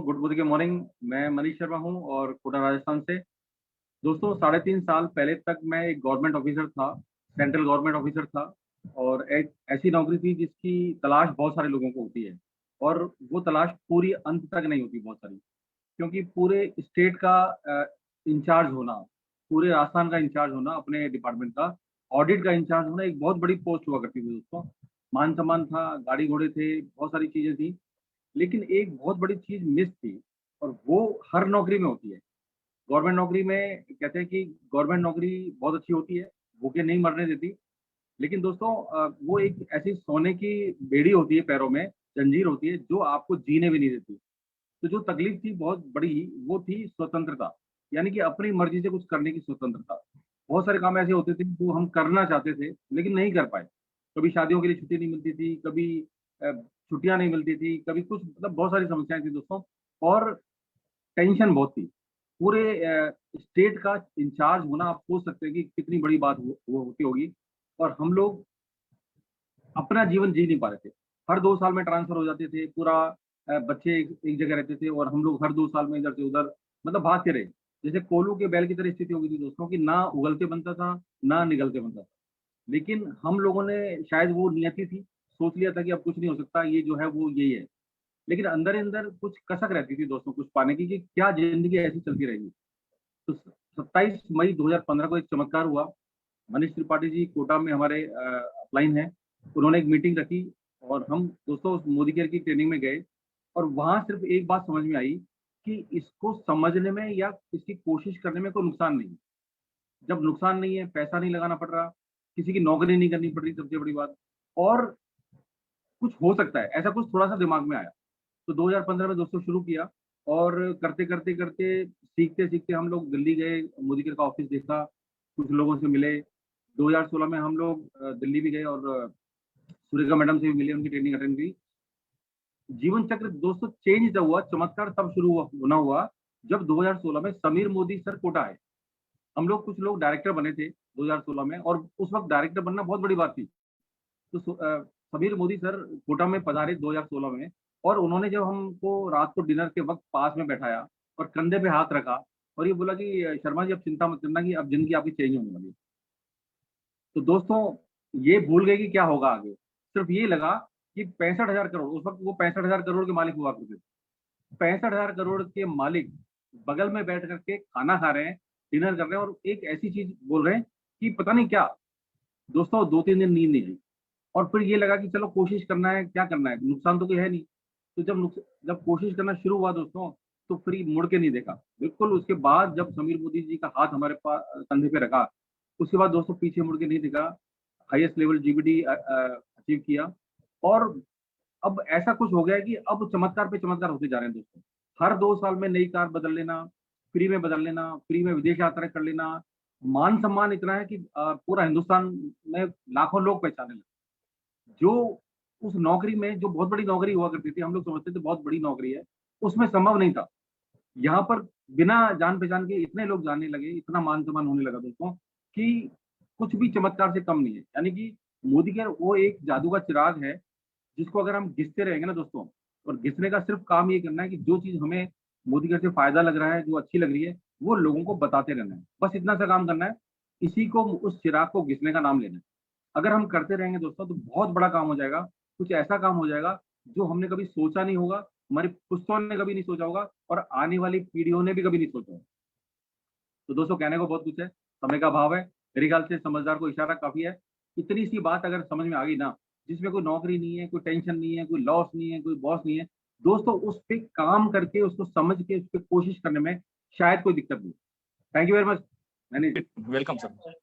Good good morning. मैं मनीष शर्मा हूं और कोटा राजस्थान से। दोस्तों, 3.5 साल पहले तक मैं एक गवर्नमेंट ऑफिसर था, सेंट्रल गवर्नमेंट ऑफिसर था। और एक ऐसी नौकरी थी जिसकी तलाश बहुत सारे लोगों को होती है, और वो तलाश पूरी अंत तक नहीं होती बहुत सारी। क्योंकि पूरे स्टेट का इंचार्ज होना, पूरे राजस्थान का इंचार्ज होना, अपने डिपार्टमेंट का ऑडिट का इंचार्ज होना एक बहुत बड़ी पोस्ट हुआ करती थी दोस्तों। मान सम्मान था, गाड़ी घोड़े थे, बहुत सारी चीजें थी। लेकिन एक बहुत बड़ी चीज मिस थी, और वो हर नौकरी में होती है। गवर्नमेंट नौकरी में कहते हैं कि गवर्नमेंट नौकरी बहुत अच्छी होती है, भूखे नहीं मरने देती। लेकिन दोस्तों, वो एक ऐसी सोने की बेड़ी होती है पैरों में, जंजीर होती है जो आपको जीने भी नहीं देती। तो जो तकलीफ थी बहुत बड़ी, वो थी स्वतंत्रता। यानी कि अपनी मर्जी से कुछ करने की स्वतंत्रता। बहुत सारे काम ऐसे होते थे जो हम करना चाहते थे लेकिन नहीं कर पाए। कभी शादियों के लिए छुट्टी नहीं मिलती थी, कभी छुट्टियां नहीं मिलती थी, कभी कुछ, मतलब बहुत सारी समस्याएं थी दोस्तों। और टेंशन बहुत थी। पूरे स्टेट का इंचार्ज होना, आप सोच सकते हैं कि कितनी बड़ी बात वो होती होगी। और हम लोग अपना जीवन जी नहीं पा रहे थे। हर 2 साल में ट्रांसफर हो जाते थे, पूरा बच्चे एक जगह रहते थे, और हम लोग हर 2 साल में इधर से उधर, मतलब भागते रहे। जैसे कोलू के बैल की तरह स्थिति हो गई थी दोस्तों, कि ना उगलते बनता था, ना निगलते बनता था। लेकिन हम लोगों ने, शायद वो नियति थी, सोच लिया था कि अब कुछ नहीं हो सकता, ये जो है वो यही है। लेकिन अंदर ही अंदर कुछ कसक रहती थी दोस्तों, कुछ पाने की, कि क्या जिंदगी ऐसी चलती रहेगी। तो 27 मई 2015 को एक चमत्कार हुआ। मनीष त्रिपाठी जी कोटा में हमारे अपलाइन है, उन्होंने एक मीटिंग रखी, और हम दोस्तों उस मोदी केयर की ट्रेनिंग में गए। और वहां सिर्फ एक बात समझ में आई, कि इसको समझने में या इसकी कोशिश करने में कोई नुकसान नहीं। जब नुकसान नहीं है, पैसा नहीं लगाना पड़ रहा, किसी की नौकरी नहीं करनी पड़ रही, सबसे बड़ी बात, और कुछ हो सकता है, ऐसा कुछ थोड़ा सा दिमाग में आया। तो 2015 में दोस्तों शुरू किया। और करते करते करते, सीखते सीखते हम लोग दिल्ली गए, मोदी केयर का ऑफिस देखा, कुछ लोगों से मिले। 2016 में हम लोग दिल्ली भी गए, और सुरेखा मैडम से भी मिले, उनकी ट्रेनिंग अटेंड की। जीवन चक्र दोस्तों चेंज जब हुआ, चमत्कार तब शुरू होना हुआ, जब 2016 में समीर मोदी सर कोटा आए। हम लोग कुछ लोग डायरेक्टर बने थे 2016 में, और उस वक्त डायरेक्टर बनना बहुत बड़ी बात थी। तो समीर मोदी सर कोटा में पधारे 2016 में। और उन्होंने जब हमको रात को डिनर के वक्त पास में बैठाया, और कंधे पे हाथ रखा, और ये बोला कि शर्मा जी, अब चिंता मत करना, कि अब जिंदगी आपकी चेंज होने वाली है। तो दोस्तों, ये भूल गए कि क्या होगा आगे। सिर्फ ये लगा कि 65,000 करोड़, उस वक्त वो 65,000 करोड़ के मालिक हुआ करते थे। 65,000 करोड़ के मालिक बगल में बैठ करके खाना खा रहे हैं, डिनर कर रहे हैं, और एक ऐसी चीज बोल रहे हैं कि पता नहीं क्या। दोस्तों, 2-3 दिन नींद नहीं आई। और फिर ये लगा कि चलो कोशिश करना है, क्या करना है, नुकसान तो कोई है नहीं। तो जब कोशिश करना शुरू हुआ दोस्तों, तो फिर ये मुड़ के नहीं देखा बिल्कुल। उसके बाद जब समीर मोदी जी का हाथ हमारे पास कंधे पे रखा, उसके बाद दोस्तों पीछे मुड़ के नहीं देखा। हाईएस्ट लेवल जीबीडी अचीव किया। और अब ऐसा कुछ हो गया है कि अब चमत्कार पे चमत्कार होते जा रहे हैं दोस्तों। हर 2 साल में नई कार बदल लेना, फ्री में बदल लेना, फ्री में विदेश यात्रा कर लेना। मान सम्मान इतना है कि पूरा हिंदुस्तान में लाखों लोग पहचाने लगे। जो उस नौकरी में, जो बहुत बड़ी नौकरी हुआ करती थी, हम लोग समझते थे बहुत बड़ी नौकरी है, उसमें संभव नहीं था। यहाँ पर बिना जान पहचान के इतने लोग जानने लगे, इतना मान सम्मान होने लगा दोस्तों, कि कुछ भी चमत्कार से कम नहीं है। यानी कि मोदी केयर वो एक जादू का चिराग है, जिसको अगर हम घिसते रहेंगे ना दोस्तों, और घिसने का सिर्फ काम ये करना है कि जो चीज हमें मोदी केयर से फायदा लग रहा है, जो अच्छी लग रही है, वो लोगों को बताते रहना है। बस इतना सा काम करना है। इसी को, उस चिराग को घिसने का नाम लेना है। अगर हम करते रहेंगे दोस्तों, तो बहुत बड़ा काम हो जाएगा। कुछ ऐसा काम हो जाएगा जो हमने कभी सोचा नहीं होगा, हमारे पुश्तों ने कभी नहीं सोचा होगा, और आने वाली पीढ़ियों ने भी कभी नहीं सोचा होगा। तो दोस्तों, कहने को बहुत कुछ है, समय का अभाव है। मेरे ख्याल से समझदार को इशारा काफी है। इतनी सी बात अगर समझ में आ गई ना, जिसमें कोई नौकरी नहीं है, कोई टेंशन नहीं है, कोई लॉस नहीं है, कोई बॉस नहीं है, दोस्तों उस पे काम करके, उसको समझ के, उस पर कोशिश करने में शायद कोई दिक्कत नहीं। Thank you very much. मैंने वेलकम सर।